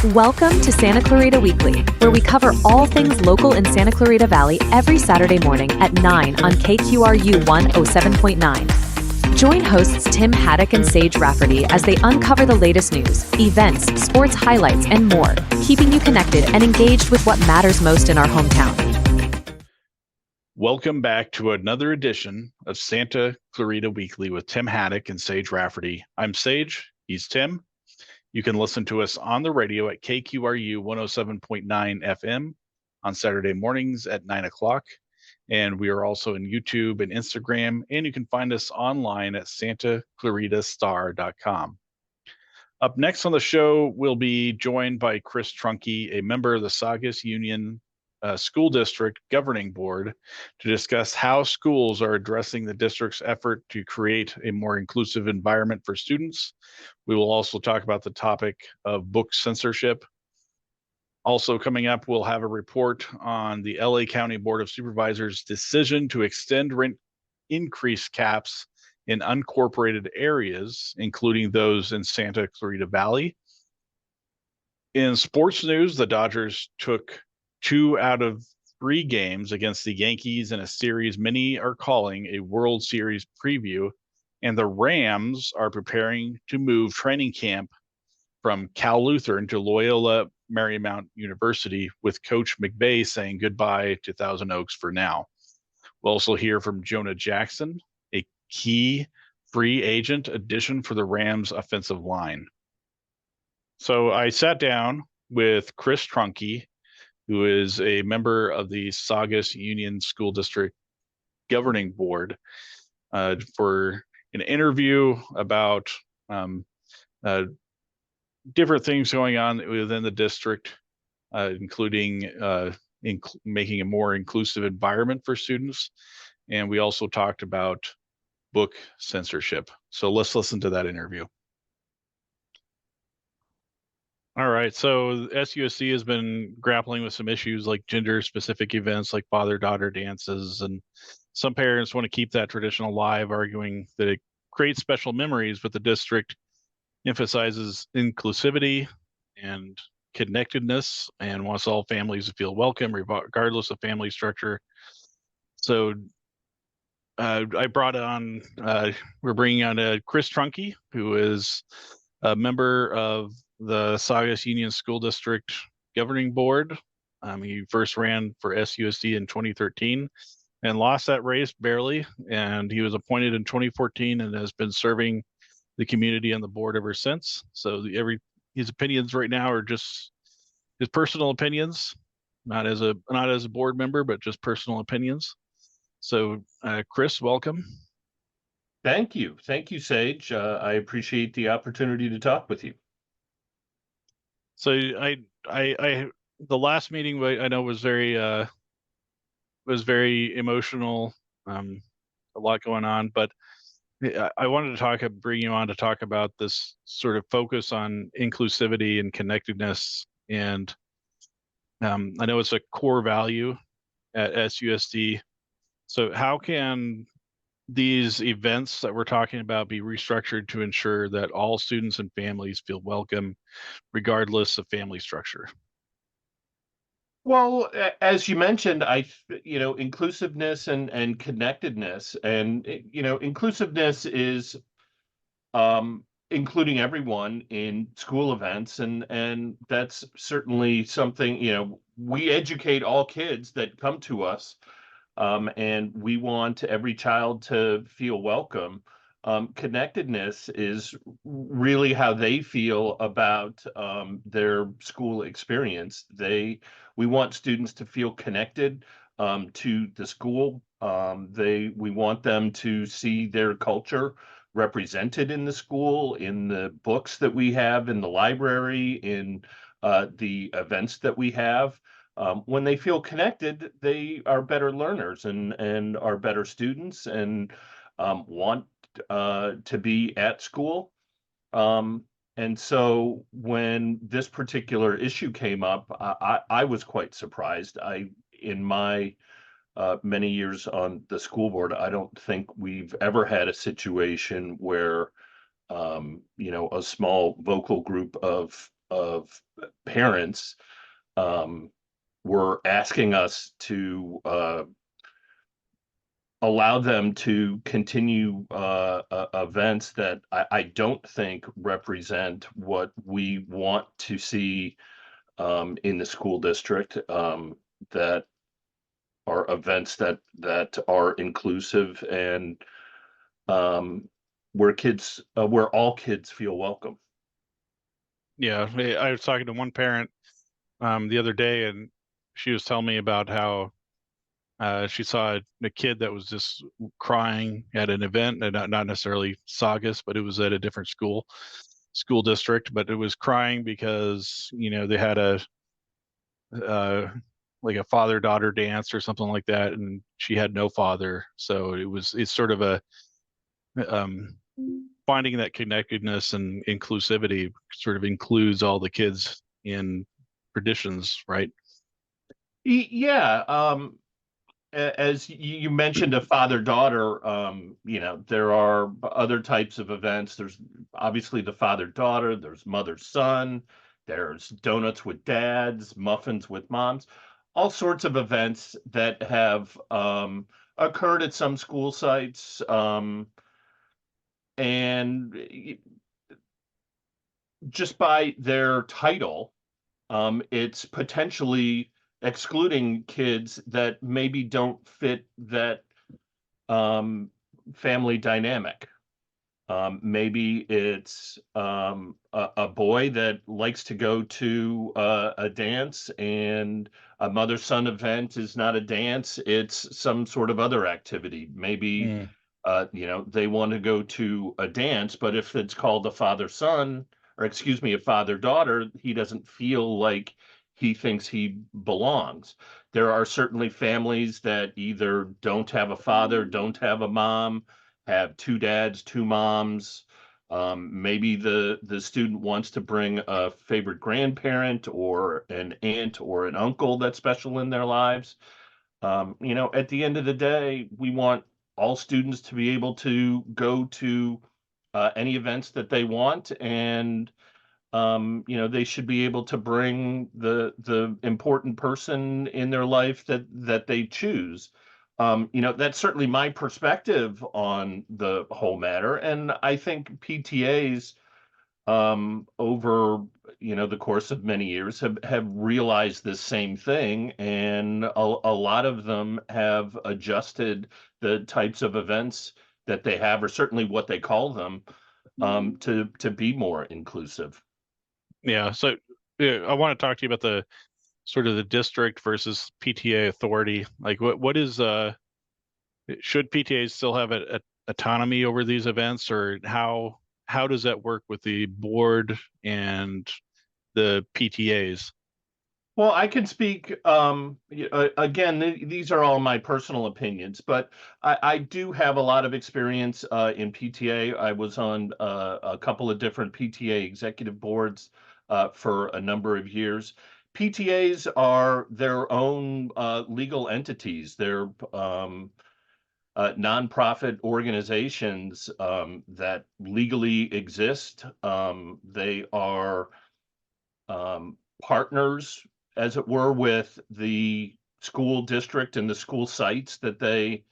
Welcome to Santa Clarita Weekly, where we cover all things local in Santa Clarita Valley every Saturday morning at 9 on KQRU 107.9. Join hosts Tim Haddock and Sage Rafferty as they uncover the latest news, events, sports highlights, and more, keeping you connected and engaged with what matters most in our hometown. Welcome back to another edition of Santa Clarita Weekly with Tim Haddock and Sage Rafferty. I'm Sage, he's Tim. You can listen to us on the radio at KQRU 107.9 FM on Saturday mornings at 9 o'clock. And we are also in YouTube and Instagram, and you can find us online at santaclaritastar.com. Up next on the show, we'll be joined by Chris Trunkey, a member of the Saugus Union School District Governing Board, to discuss how schools are addressing the district's effort to create a more inclusive environment for students. We will also talk about the topic of book censorship. Also coming up, we'll have a report on the LA County Board of Supervisors' decision to extend rent increase caps in unincorporated areas, including those in Santa Clarita Valley. In sports news, the Dodgers took 2 out of 3 games against the Yankees in a series many are calling a World Series preview, and the Rams are preparing to move training camp from Cal Lutheran to Loyola Marymount University, with Coach McVay saying goodbye to Thousand Oaks for now. We'll also hear from Jonah Jackson, a key free agent addition for the Rams offensive line. So I sat down with Chris Trunkey, who is a member of the Saugus Union School District Governing Board, for an interview about different things going on within the district, including making a more inclusive environment for students. And we also talked about book censorship. So let's listen to that interview. All right, so SUSC has been grappling with some issues like gender-specific events like father-daughter dances, and some parents want to keep that tradition alive, arguing that it creates special memories, but the district emphasizes inclusivity and connectedness and wants all families to feel welcome regardless of family structure. So I brought on, we're bringing on Chris Trunkey, who is a member of the Saugus Union School District Governing Board. He first ran for SUSD in 2013 and lost that race barely. And he was appointed in 2014 and has been serving the community on the board ever since. So his opinions right now are just his personal opinions, not as a board member, but just personal opinions. So Chris, welcome. Thank you, Sage. I appreciate the opportunity to talk with you. So I the last meeting I know was very emotional, a lot going on, but I wanted to bring you on to talk about this sort of focus on inclusivity and connectedness. And I know it's a core value at SUSD. So how can these events that we're talking about be restructured to ensure that all students and families feel welcome, regardless of family structure? Well, as you mentioned, inclusiveness and connectedness, and inclusiveness is including everyone in school events, and that's certainly something. We educate all kids that come to us. And we want every child to feel welcome. Connectedness is really how they feel about their school experience. We want students to feel connected to the school. We want them to see their culture represented in the school, in the books that we have in the library, in the events that we have. When they feel connected, they are better learners and are better students and want to be at school. And so when this particular issue came up, I was quite surprised. In my many years on the school board, I don't think we've ever had a situation where a small vocal group of of parents were asking us to allow them to continue events that I don't think represent what we want to see in the school district, that are events that are inclusive and where all kids feel welcome. Yeah, I was talking to one parent the other day, and she was telling me about how she saw a kid that was just crying at an event, and not necessarily Saugus, but it was at a different school district, but it was crying because they had a like a father-daughter dance or something like that, and she had no father, so it's sort of a um, finding that connectedness and inclusivity sort of includes all the kids in traditions, right? Yeah. As you mentioned, a father-daughter, there are other types of events. There's obviously the father-daughter, there's mother-son, there's donuts with dads, muffins with moms, all sorts of events that have occurred at some school sites. And just by their title, it's potentially excluding kids that maybe don't fit that family dynamic. Maybe it's a boy that likes to go to a dance, and a mother-son event is not a dance, it's some sort of other activity. Maybe they want to go to a dance, but if it's called a father-son, or excuse me, a father-daughter, he doesn't feel like he thinks he belongs. There are certainly families that either don't have a father, don't have a mom, have two dads, two moms. Maybe the student wants to bring a favorite grandparent or an aunt or an uncle that's special in their lives. At the end of the day, we want all students to be able to go to any events that they want, and they should be able to bring the important person in their life that they choose. That's certainly my perspective on the whole matter, and I think PTAs over the course of many years have realized this same thing, and a lot of them have adjusted the types of events that they have, or certainly what they call them, to be more inclusive. Yeah, so I want to talk to you about the sort of the district versus PTA authority. Like, what is should PTAs still have a autonomy over these events, or how does that work with the board and the PTAs? Well, I can speak, again, these are all my personal opinions, but I do have a lot of experience in PTA. I was on a couple of different PTA executive boards for a number of years. PTAs are their own legal entities. They're nonprofit organizations that legally exist. They are partners, as it were, with the school district and the school sites that they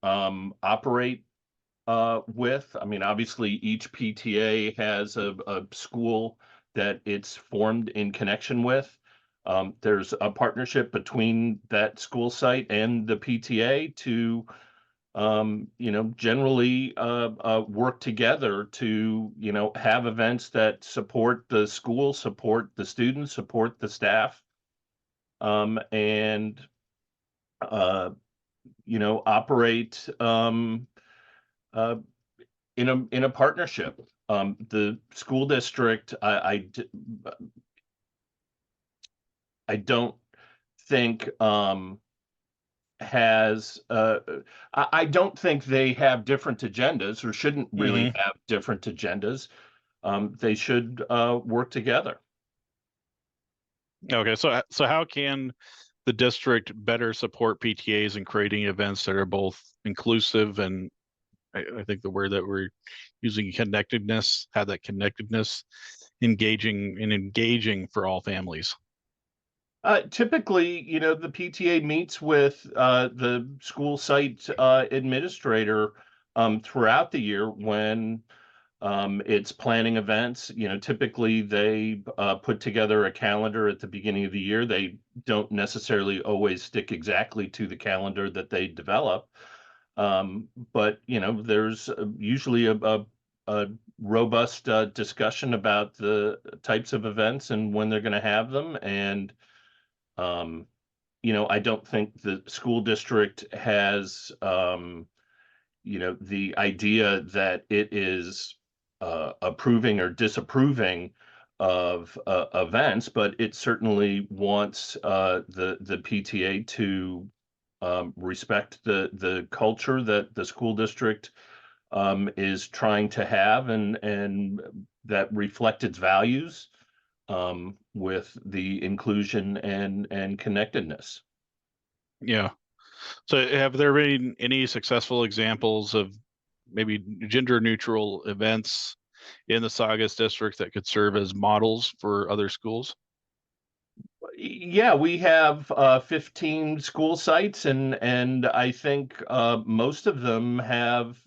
operate with. I mean, obviously, each PTA has a school that it's formed in connection with. There's a partnership between that school site and the PTA to generally work together to, have events that support the school, support the students, support the staff, and operate in a partnership. The school district, I don't think has I don't think they have different agendas, or shouldn't really have different agendas. They should work together. Okay, so how can the district better support PTAs in creating events that are both inclusive and I think the word that we're using, connectedness, have that connectedness, engaging for all families? Typically, the PTA meets with the school site administrator throughout the year when it's planning events. Typically they put together a calendar at the beginning of the year. They don't necessarily always stick exactly to the calendar that they develop. But there's usually a robust discussion about the types of events and when they're going to have them. And um, I don't think the school district has the idea that it is approving or disapproving of events, but it certainly wants the PTA to respect the culture that the school district is trying to have, and that reflect its values with the inclusion and connectedness. Yeah. So have there been any successful examples of maybe gender neutral events in the Saugus district that could serve as models for other schools? Yeah, we have 15 school sites, and I think most of them have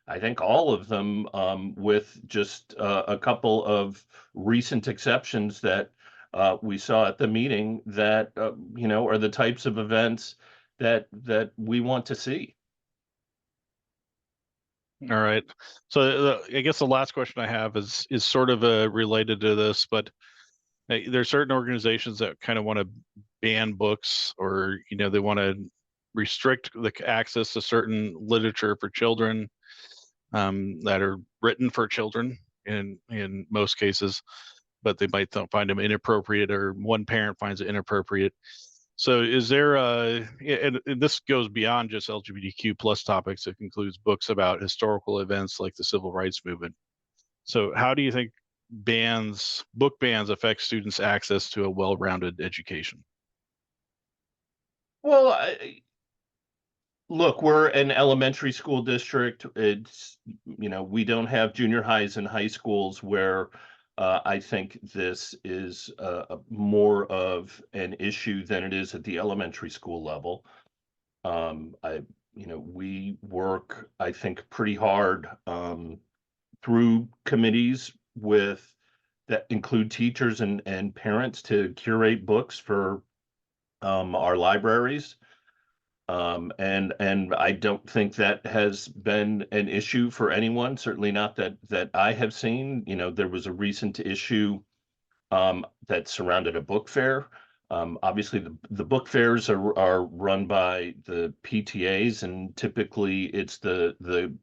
I think all of them, with just a couple of recent exceptions that we saw at the meeting, that are the types of events that we want to see. All right. So I guess the last question I have is sort of related to this, but there are certain organizations that kind of want to ban books, or they want to restrict the access to certain literature for children that are written for children in most cases, but they might find them inappropriate, or one parent finds it inappropriate. So is there and this goes beyond just LGBTQ plus topics. It includes books about historical events like the civil rights movement. So how do you think book bans affect students' access to a well-rounded education? Well, look, we're an elementary school district. It's, we don't have junior highs and high schools where I think this is more of an issue than it is at the elementary school level. We work, I think, pretty hard through committees that include teachers and parents to curate books for our libraries. And I don't think that has been an issue for anyone, certainly not that I have seen. There was a recent issue that surrounded a book fair. Obviously, the book fairs are run by the PTAs, and typically it's the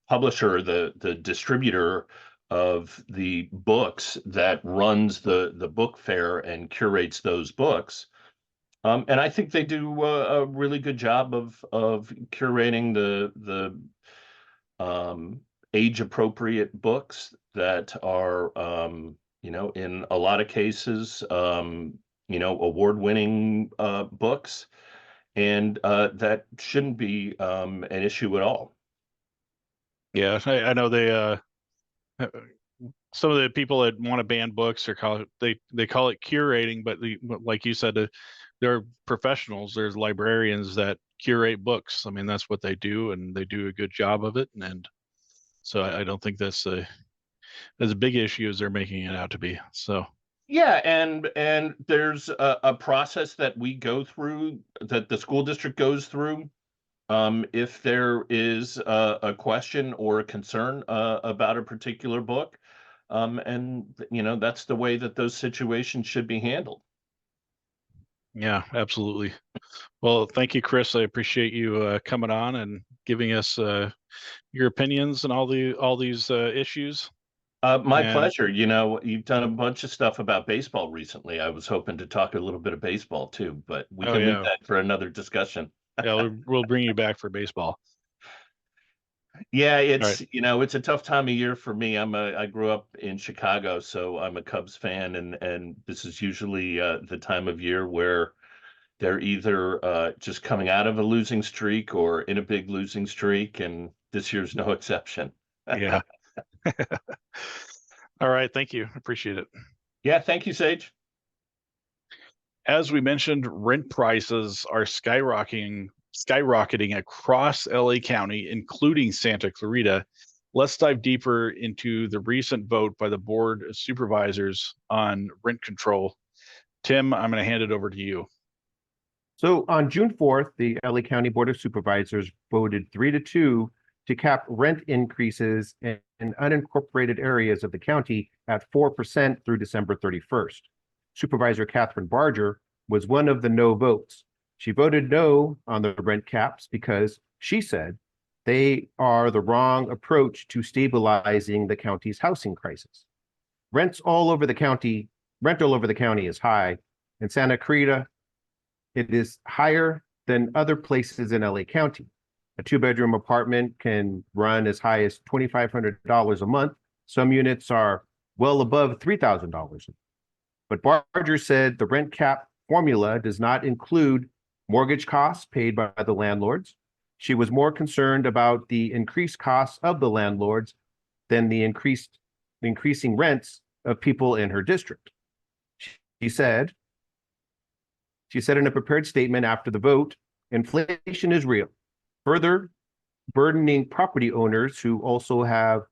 publisher, the distributor of the books that runs the book fair and curates those books. And I think they do a really good job of curating the age appropriate books that are in a lot of cases award winning books, and that shouldn't be an issue at all. Yeah, I know they some of the people that want to ban books they call it curating, but like you said, there are professionals. There's librarians that curate books. I mean, that's what they do, and they do a good job of it. And so I don't think that's as big issue as they're making it out to be. So Yeah, and there's a process that we go through, that the school district goes through. If there is a question or a concern about a particular book, and that's the way that those situations should be handled. yeah, absolutely. Well, thank you, Chris. I appreciate you coming on and giving us your opinions on all these issues. My And pleasure. You've done a bunch of stuff about baseball recently. I was hoping to talk a little bit of baseball too, but we oh can leave yeah, that for another discussion. yeah, we'll bring you back for baseball. Yeah, All right. it's a tough time of year for me. I grew up in Chicago, so I'm a Cubs fan, and this is usually the time of year where they're either just coming out of a losing streak or in a big losing streak, and this year's no exception. Yeah. All right. Thank you. Appreciate it. Yeah, thank you, Sage. As we mentioned, rent prices are skyrocketing across LA County, including Santa Clarita. Let's dive deeper into the recent vote by the Board of Supervisors on rent control. Tim, I'm going to hand it over to you. So on June 4th, the LA County Board of Supervisors voted 3-2 to cap rent increases in unincorporated areas of the county at 4% through December 31st. Supervisor Catherine Barger was one of the no votes. She voted no on the rent caps because she said they are the wrong approach to stabilizing the county's housing crisis. Rent all over the county is high. In Santa Clarita, it is higher than other places in LA County. A 2-bedroom apartment can run as high as $2,500 a month. Some units are well above $3,000. But Barger said the rent cap formula does not include mortgage costs paid by the landlords. She was more concerned about the increased costs of the landlords than the increasing rents of people in her district. She said in a prepared statement after the vote, inflation is real, further burdening property owners who also have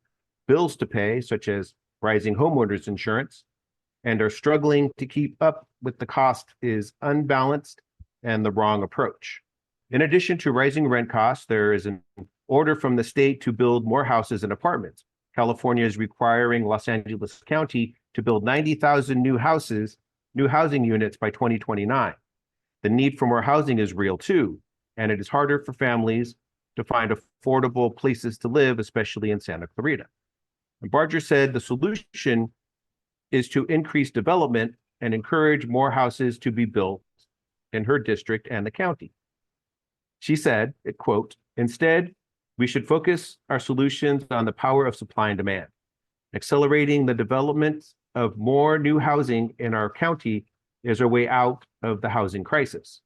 bills to pay, such as rising homeowners insurance, and are struggling to keep up with the cost is unbalanced and the wrong approach. In addition to rising rent costs, there is an order from the state to build more houses and apartments. California is requiring Los Angeles County to build 90,000 new housing units by 2029. The need for more housing is real too, and it is harder for families to find affordable places to live, especially in Santa Clarita. And Barger said the solution is to increase development and encourage more houses to be built in her district and the county. She said, quote, "Instead, we should focus our solutions on the power of supply and demand. Accelerating the development of more new housing in our county is our way out of the housing crisis.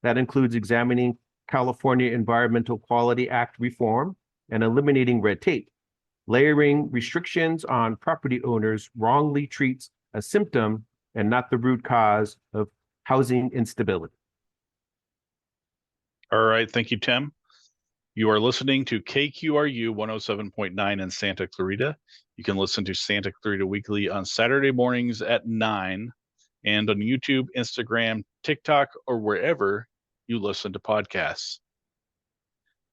That includes examining California Environmental Quality Act reform and eliminating red tape. Layering restrictions on property owners wrongly treats a symptom and not the root cause of housing instability." All right. Thank you, Tim. You are listening to KQRU 107.9 in Santa Clarita. You can listen to Santa Clarita Weekly on Saturday mornings at 9 and on YouTube, Instagram, TikTok, or wherever you listen to podcasts.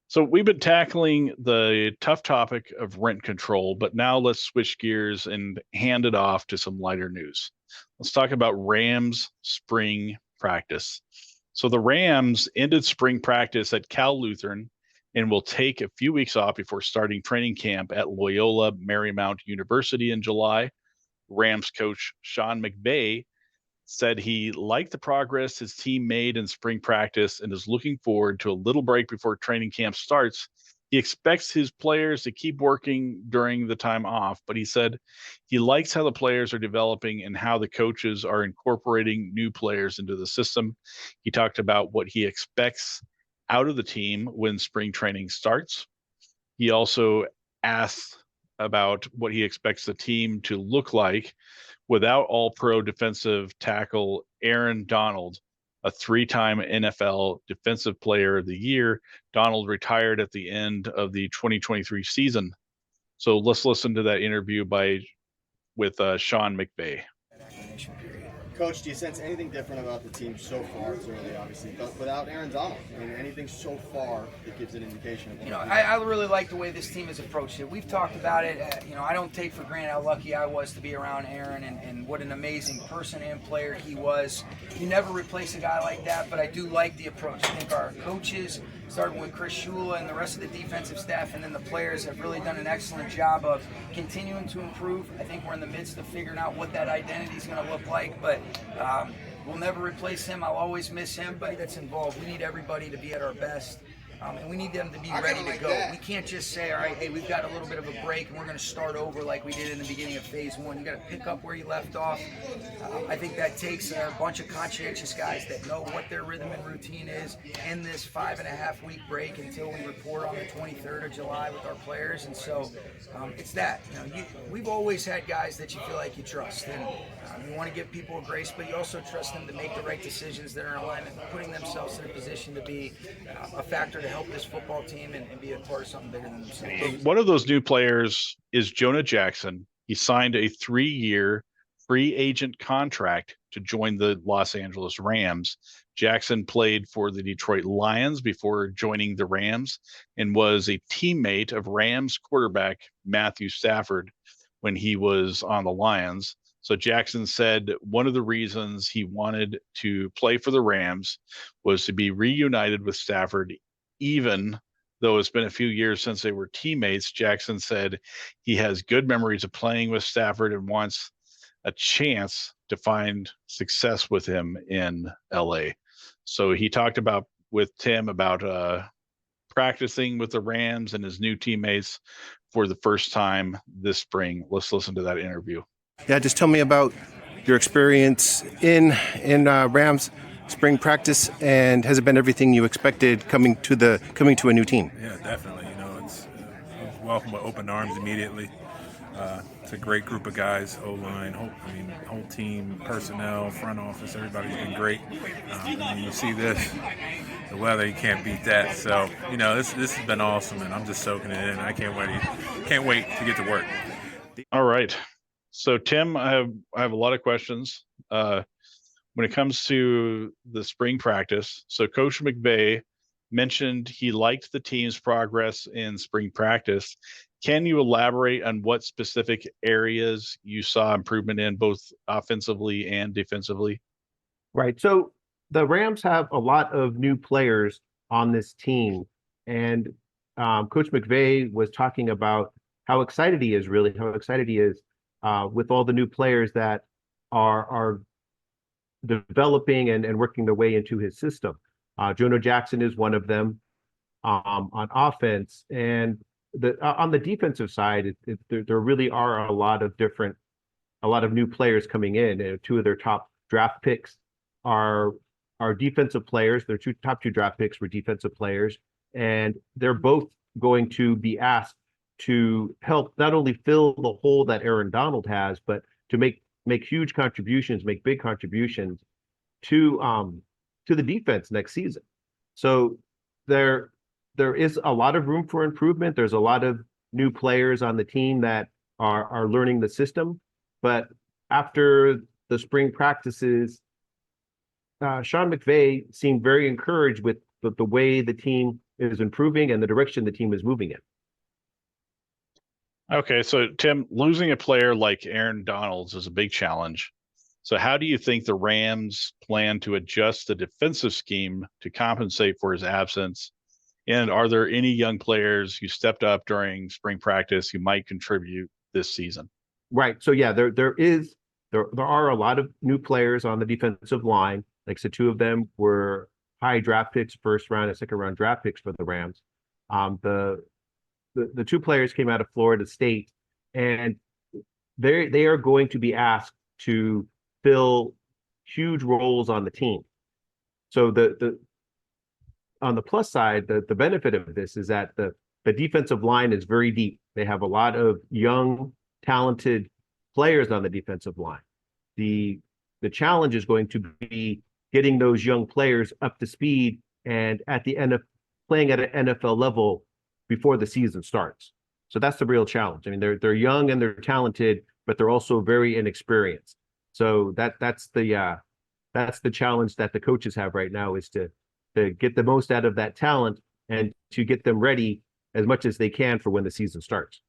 So we've been tackling the tough topic of rent control, but now let's switch gears and hand it off to some lighter news. Let's talk about Rams spring practice. So the Rams ended spring practice at Cal Lutheran and will take a few weeks off before starting training camp at Loyola Marymount University in July. Rams coach Sean McVay said he liked the progress his team made in spring practice and is looking forward to a little break before training camp starts. He expects his players to keep working during the time off, but he said he likes how the players are developing and how the coaches are incorporating new players into the system. He talked about what he expects out of the team when spring training starts. He also asked about what he expects the team to look like without all-pro defensive tackle Aaron Donald, a 3-time NFL Defensive Player of the Year. Donald retired at the end of the 2023 season. So let's listen to that interview with Sean McVay. Coach, do you sense anything different about the team so far? It's early, obviously, but without Aaron Donald, I mean, anything so far that gives an indication of I really like the way this team has approached it. We've talked about it. I don't take for granted how lucky I was to be around Aaron and what an amazing person and player he was. You never replace a guy like that, but I do like the approach. I think our coaches, starting with Chris Shula and the rest of the defensive staff, and then the players have really done an excellent job of continuing to improve. I think we're in the midst of figuring out what that identity is going to look like, but we'll never replace him. I'll always miss him, but that's involved. We need everybody to be at our best. and we need them to be ready to go. We can't just say, all right, hey, we've got a little bit of a break and we're going to start over like we did in the beginning of phase one. You got to pick up where you left off. I think that takes a bunch of conscientious guys that know what their rhythm and routine is in this 5.5 week break until we report on the 23rd of July with our players. And so it's that, we've always had guys that you feel like you trust, and you want to give people a grace, but you also trust them to make the right decisions that are in alignment, putting themselves in a position to be a factor to help this football team and be a part of something bigger than themselves. One of those new players is Jonah Jackson. He signed a 3-year free agent contract to join the Los Angeles Rams. Jackson played for the Detroit Lions before joining the Rams and was a teammate of Rams quarterback Matthew Stafford when he was on the Lions. So Jackson said one of the reasons he wanted to play for the Rams was to be reunited with Stafford, even though it's been a few years since they were teammates. Jackson said he has good memories of playing with Stafford and wants a chance to find success with him in LA. So he talked about with Tim about practicing with the Rams and his new teammates for the first time this spring. Let's listen to that interview. Yeah, just tell me about your experience in Rams spring practice, and has it been everything you expected coming to a new team? Yeah, definitely. It's welcome with open arms immediately. It's a great group of guys, O-line, whole team, personnel, front office, everybody's been great. You see this, the weather, you can't beat that. So, this has been awesome, and I'm just soaking it in. I can't wait to get to work. All right. So Tim, I have a lot of questions when it comes to the spring practice. So Coach McVay mentioned he liked the team's progress in spring practice. Can you elaborate on what specific areas you saw improvement in, both offensively and defensively? Right. So the Rams have a lot of new players on this team, and Coach McVay was talking about how excited he is with all the new players that are developing and working their way into his system. Jonah Jackson is one of them on offense, and on the defensive side, there really are a lot of new players coming in. Two of their top draft picks are defensive players. Their top two draft picks were defensive players, and they're both going to be asked to help not only fill the hole that Aaron Donald has, but to make huge contributions, make big contributions to the defense next season. So there is a lot of room for improvement. There's a lot of new players on the team that are learning the system. But after the spring practices, Sean McVay seemed very encouraged with the way the team is improving and the direction the team is moving in. Okay, so Tim, losing a player like Aaron Donald is a big challenge. So how do you think the Rams plan to adjust the defensive scheme to compensate for his absence? And are there any young players who stepped up during spring practice who might contribute this season? Right. So yeah, there are a lot of new players on the defensive line. Like, so two of them were high draft picks, first round and second round draft picks for the Rams. The two players came out of Florida State, and they are going to be asked to fill huge roles on the team. So on the plus side, the benefit of this is that the defensive line is very deep. They have a lot of young, talented players on the defensive line. The challenge is going to be getting those young players up to speed and at the end of playing at an NFL level before the season starts. So that's the real challenge. I mean, they're young and they're talented, but they're also very inexperienced. So that's the challenge that the coaches have right now, is to get the most out of that talent and to get them ready as much as they can for when the season starts.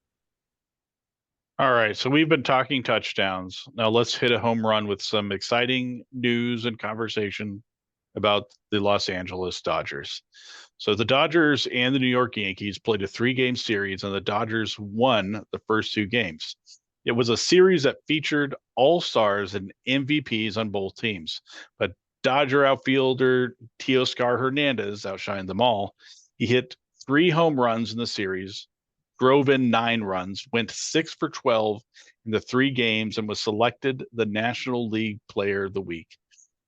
All right, so we've been talking touchdowns. Now let's hit a home run with some exciting news and conversation about the Los Angeles Dodgers. So the Dodgers and the New York Yankees played a 3-game series, and the Dodgers won the first 2 games. It was a series that featured all-stars and MVPs on both teams, but Dodger outfielder Teoscar Hernandez outshined them all. He hit 3 home runs in the series, drove in 9 runs, went 6 for 12 in the 3 games, and was selected the National League Player of the Week.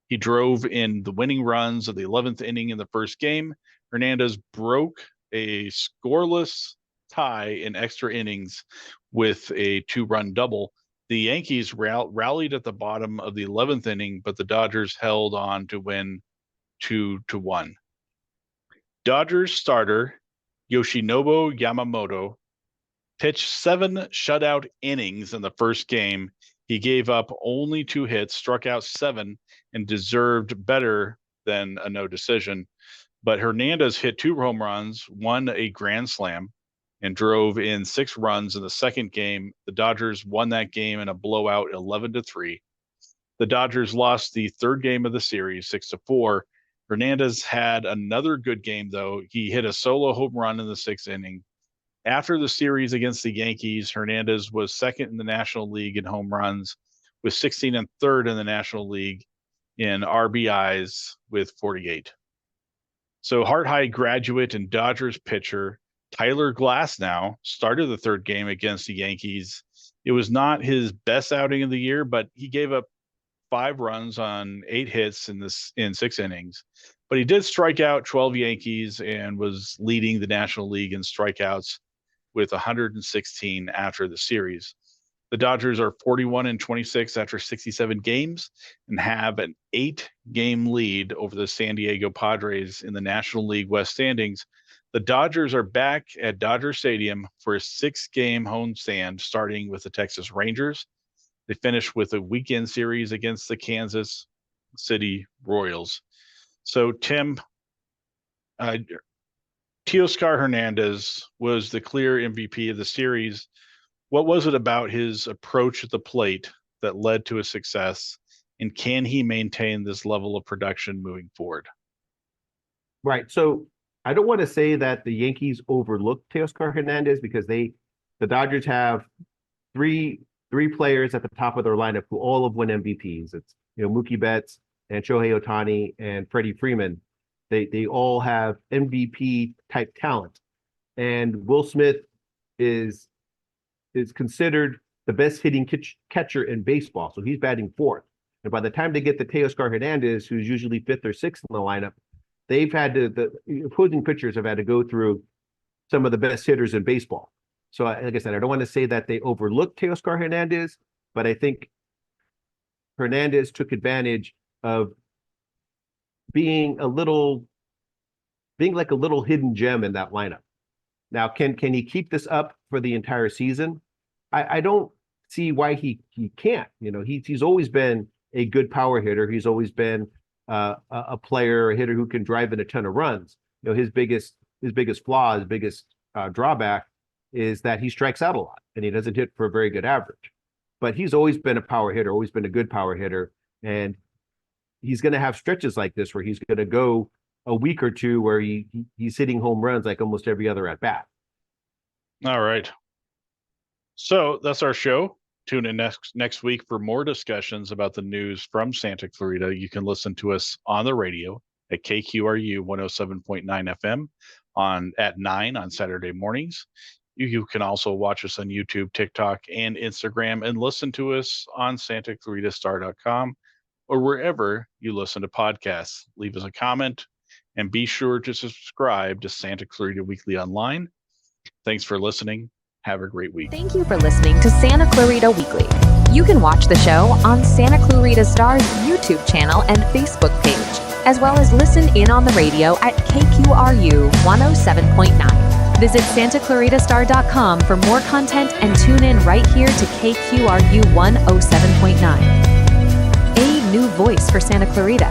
He drove in the winning runs of the 11th inning in the first game. Hernandez broke a scoreless tie in extra innings with a 2-run double. The Yankees rallied at the bottom of the 11th inning, but the Dodgers held on to win 2-1. Dodgers starter Yoshinobu Yamamoto pitched 7 shutout innings in the first game. He gave up only 2 hits, struck out 7, and deserved better than a no decision. But Hernandez hit 2 home runs, won a grand slam, and drove in 6 runs in the second game. The Dodgers won that game in a blowout 11-3. The Dodgers lost the 3rd game of the series 6-4. Hernandez had another good game, though. He hit a solo home run in the 6th inning. After the series against the Yankees, Hernandez was 2nd in the National League in home runs, with 16 and 3rd in the National League in RBIs with 48. So Hart-High graduate and Dodgers pitcher Tyler Glasnow started the 3rd game against the Yankees. It was not his best outing of the year, but he gave up 5 runs on 8 hits in 6 innings. But he did strike out 12 Yankees and was leading the National League in strikeouts with 116 after the series. The Dodgers are 41-26 after 67 games and have an 8-game lead over the San Diego Padres in the National League West standings. The Dodgers are back at Dodger Stadium for a 6-game homestand, starting with the Texas Rangers. They finished with a weekend series against the Kansas City Royals. So, Tim, Teoscar Hernandez was the clear MVP of the series. What was it about his approach at the plate that led to his success, and can he maintain this level of production moving forward? Right. So I don't want to say that the Yankees overlooked Teoscar Hernandez, because the Dodgers have three players at the top of their lineup who all have won MVPs. It's Mookie Betts and Shohei Ohtani and Freddie Freeman. They all have MVP type talent, and Will Smith is considered the best hitting catcher in baseball. So he's batting 4th. And by the time they get to Teoscar Hernandez, who's usually 5th or 6th in the lineup, they've had the opposing pitchers have had to go through some of the best hitters in baseball. So like I said, I don't want to say that they overlooked Teoscar Hernandez, but I think Hernandez took advantage of being like a little hidden gem in that lineup. Now, can he keep this up for the entire season? I don't see why he can't. He's always been a good power hitter. He's always been a player, a hitter who can drive in a ton of runs. His biggest flaw, his biggest drawback is that he strikes out a lot and he doesn't hit for a very good average. But he's always been a power hitter, always been a good power hitter, and he's going to have stretches like this where he's going to go a week or two where he's hitting home runs like almost every other at bat. All right. So that's our show. Tune in next week for more discussions about the news from Santa Clarita. You can listen to us on the radio at KQRU 107.9 FM at 9 on Saturday mornings. You can also watch us on YouTube, TikTok, and Instagram, and listen to us on SantaClaritaStar.com or wherever you listen to podcasts. Leave us a comment and be sure to subscribe to Santa Clarita Weekly Online. Thanks for listening. Have a great week. Thank you for listening to Santa Clarita Weekly. You can watch the show on Santa Clarita Star's YouTube channel and Facebook page, as well as listen in on the radio at KQRU 107.9. Visit SantaClaritaStar.com for more content and tune in right here to KQRU 107.9. A new voice for Santa Clarita.